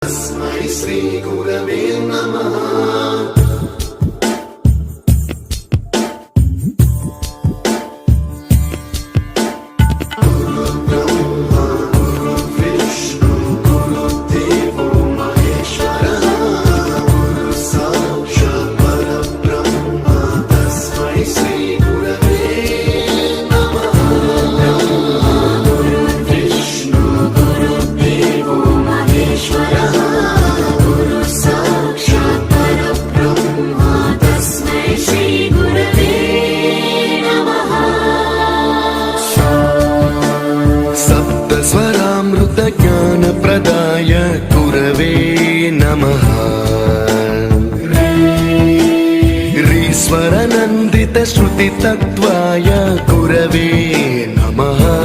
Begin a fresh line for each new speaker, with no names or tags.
श्री गुरवे नमः। स्वरामृत ज्ञान प्रदाय गुरवे नमः। रीश्वर नन्दित श्रुति तत्त्वाय गुरवे नमः।